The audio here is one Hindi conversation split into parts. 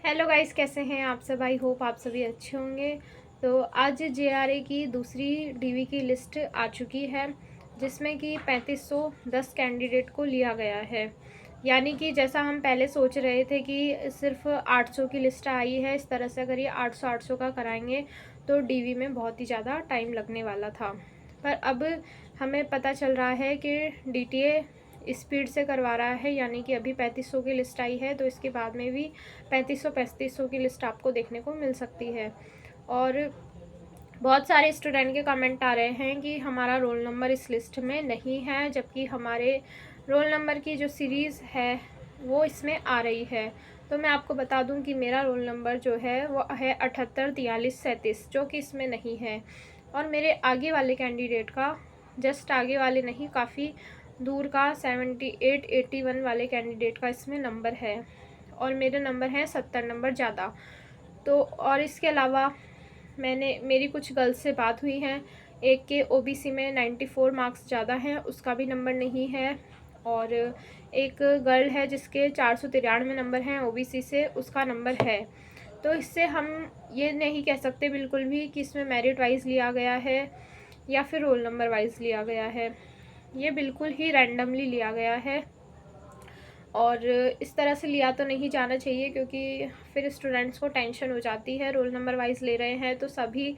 हेलो गाइस, कैसे हैं आप सब। आई होप आप सभी अच्छे होंगे। तो आज जेआरए की दूसरी डीवी की लिस्ट आ चुकी है, जिसमें कि 3510 कैंडिडेट को लिया गया है। यानी कि जैसा हम पहले सोच रहे थे कि सिर्फ 800 की लिस्ट आई है, इस तरह से अगर ये 800 का कराएंगे तो डीवी में बहुत ही ज़्यादा टाइम लगने वाला था। पर अब हमें पता चल रहा है कि डीटीए स्पीड से करवा रहा है, यानी कि अभी 3500 की लिस्ट आई है तो इसके बाद में भी 3500 की लिस्ट आपको देखने को मिल सकती है। और बहुत सारे स्टूडेंट के कमेंट आ रहे हैं कि हमारा रोल नंबर इस लिस्ट में नहीं है, जबकि हमारे रोल नंबर की जो सीरीज़ है वो इसमें आ रही है। तो मैं आपको बता दूं कि मेरा रोल नंबर जो है वो है 784337, जो कि इसमें नहीं है। और मेरे आगे वाले कैंडिडेट का, जस्ट आगे वाले नहीं, काफ़ी दूर का 7881 वाले कैंडिडेट का इसमें नंबर है, और मेरे नंबर हैं 70 नंबर ज़्यादा। तो और इसके अलावा मेरी कुछ गर्ल्स से बात हुई है, एक के ओबीसी में 94 मार्क्स ज़्यादा हैं, उसका भी नंबर नहीं है। और एक गर्ल है जिसके 493 नंबर हैं ओबीसी से, उसका नंबर है। तो इससे हम ये नहीं कह सकते बिल्कुल भी कि इसमें मेरिट वाइज लिया गया है या फिर रोल नंबर वाइज लिया गया है। ये बिल्कुल ही रैंडमली लिया गया है, और इस तरह से लिया तो नहीं जाना चाहिए, क्योंकि फिर स्टूडेंट्स को टेंशन हो जाती है। रोल नंबर वाइज ले रहे हैं तो सभी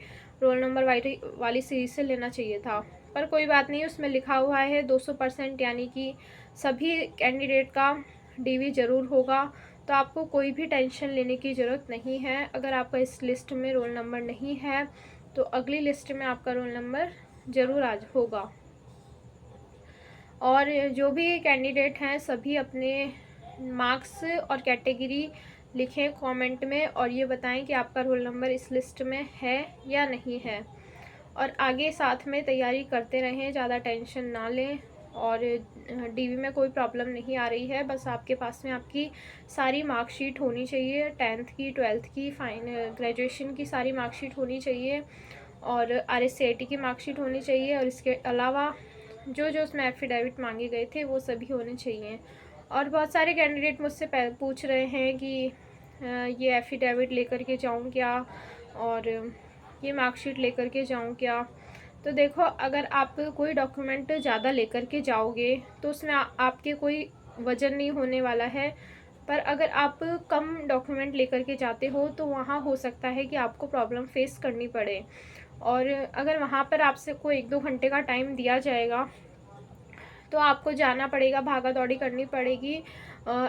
रोल नंबर वाली सीरीज से लेना चाहिए था। पर कोई बात नहीं, उसमें लिखा हुआ है 200%, यानी कि सभी कैंडिडेट का डीवी ज़रूर होगा। तो आपको कोई भी टेंशन लेने की ज़रूरत नहीं है। अगर आपका इस लिस्ट में रोल नंबर नहीं है तो अगली लिस्ट में आपका रोल नंबर ज़रूर आज होगा। और जो भी कैंडिडेट हैं सभी अपने मार्क्स और कैटेगरी लिखें कमेंट में, और ये बताएं कि आपका रोल नंबर इस लिस्ट में है या नहीं है। और आगे साथ में तैयारी करते रहें, ज़्यादा टेंशन ना लें। और डीवी में कोई प्रॉब्लम नहीं आ रही है, बस आपके पास में आपकी सारी मार्कशीट होनी चाहिए, 10th की, 12th की, ग्रेजुएशन की सारी मार्कशीट होनी चाहिए, और RSCIT की मार्कशीट होनी चाहिए। और इसके अलावा जो जो उसमें एफिडेविट मांगे गए थे वो सभी होने चाहिए। और बहुत सारे कैंडिडेट मुझसे पूछ रहे हैं कि ये एफिडेविट लेकर के जाऊँ क्या, और ये मार्कशीट लेकर के जाऊँ क्या। तो देखो, अगर आप कोई डॉक्यूमेंट ज़्यादा लेकर के जाओगे तो उसमें आपके कोई वजन नहीं होने वाला है। पर अगर आप कम डॉक्यूमेंट लेकर के जाते हो तो वहाँ हो सकता है कि आपको प्रॉब्लम फेस करनी पड़े। और अगर वहाँ पर आपसे कोई 1-2 घंटे का टाइम दिया जाएगा तो आपको जाना पड़ेगा, भागा दौड़ी करनी पड़ेगी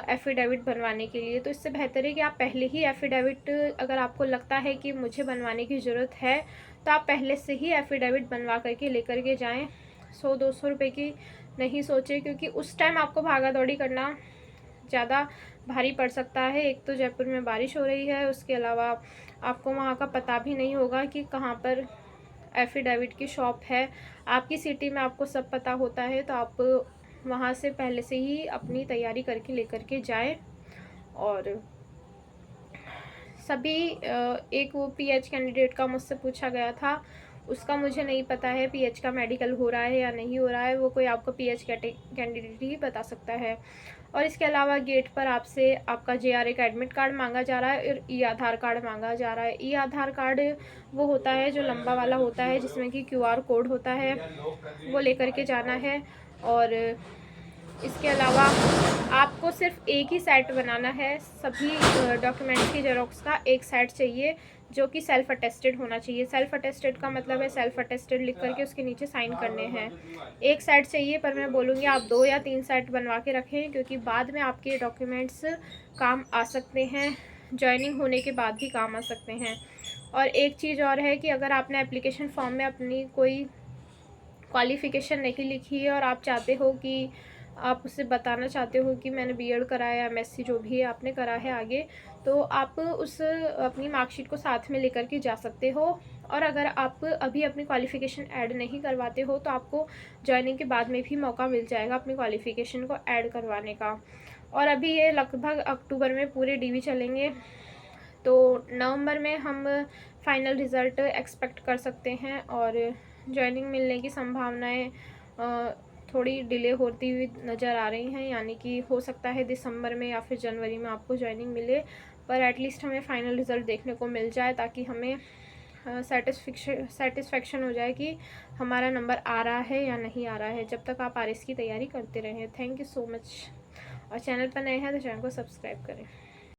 एफिडेविट बनवाने के लिए। तो इससे बेहतर है कि आप पहले ही एफिडेविट, अगर आपको लगता है कि मुझे बनवाने की ज़रूरत है तो आप पहले से ही एफिडेविट बनवा करके लेकर के जाएं। 100-200 रुपये की नहीं सोचें, क्योंकि उस टाइम आपको भागा दौड़ी करना ज़्यादा भारी पड़ सकता है। एक तो जयपुर में बारिश हो रही है, उसके अलावा आपको वहाँ का पता भी नहीं होगा कि कहाँ पर एफिडेविट की शॉप है। आपकी सिटी में आपको सब पता होता है, तो आप वहाँ से पहले से ही अपनी तैयारी करके लेकर के जाएं। और सभी एक वो पीएच कैंडिडेट का मुझसे पूछा गया था, उसका मुझे नहीं पता है पीएच का मेडिकल हो रहा है या नहीं हो रहा है, वो कोई आपको पीएच कैंडिडेट ही बता सकता है। और इसके अलावा गेट पर आपसे आपका जेआरए का एडमिट कार्ड मांगा जा रहा है, और ई आधार कार्ड मांगा जा रहा है। ई आधार कार्ड वो होता है जो लंबा वाला होता है, जिसमें कि QR कोड होता है, वो लेकर के जाना है। और इसके अलावा आपको सिर्फ एक ही सेट बनाना है, सभी डॉक्यूमेंट्स की जेरोक्स का एक सेट चाहिए, जो कि सेल्फ अटेस्टेड होना चाहिए। सेल्फ अटेस्टेड का मतलब है सेल्फ अटेस्टेड लिख करके उसके नीचे साइन करने हैं। एक सेट चाहिए, पर मैं बोलूँगी आप 2 या 3 सेट बनवा के रखें, क्योंकि बाद में आपके डॉक्यूमेंट्स काम आ सकते हैं, ज्वाइनिंग होने के बाद भी काम आ सकते हैं। और एक चीज़ और है कि अगर आपने एप्लीकेशन फॉर्म में अपनी कोई क्वालिफ़िकेशन नहीं लिखी है और आप चाहते हो कि आप उसे बताना चाहते हो कि मैंने बीएड करा है, एमएससी जो भी है आपने करा है आगे, तो आप उस अपनी मार्कशीट को साथ में लेकर के जा सकते हो। और अगर आप अभी अपनी क्वालिफ़िकेशन ऐड नहीं करवाते हो तो आपको जॉइनिंग के बाद में भी मौका मिल जाएगा अपनी क्वालिफ़िकेशन को ऐड करवाने का। और अभी ये लगभग अक्टूबर में पूरे डीवी चलेंगे, तो नवंबर में हम फाइनल रिज़ल्ट एक्सपेक्ट कर सकते हैं। और जॉइनिंग मिलने की संभावनाएं थोड़ी डिले होती हुई नज़र आ रही हैं, यानी कि हो सकता है दिसंबर में या फिर जनवरी में आपको जॉइनिंग मिले। पर एटलीस्ट हमें फ़ाइनल रिज़ल्ट देखने को मिल जाए, ताकि हमें सेटिस्फेक्शन हो जाए कि हमारा नंबर आ रहा है या नहीं आ रहा है। जब तक आप आरएस की तैयारी करते रहें। Thank you so much. और चैनल पर नए हैं तो चैनल को सब्सक्राइब करें।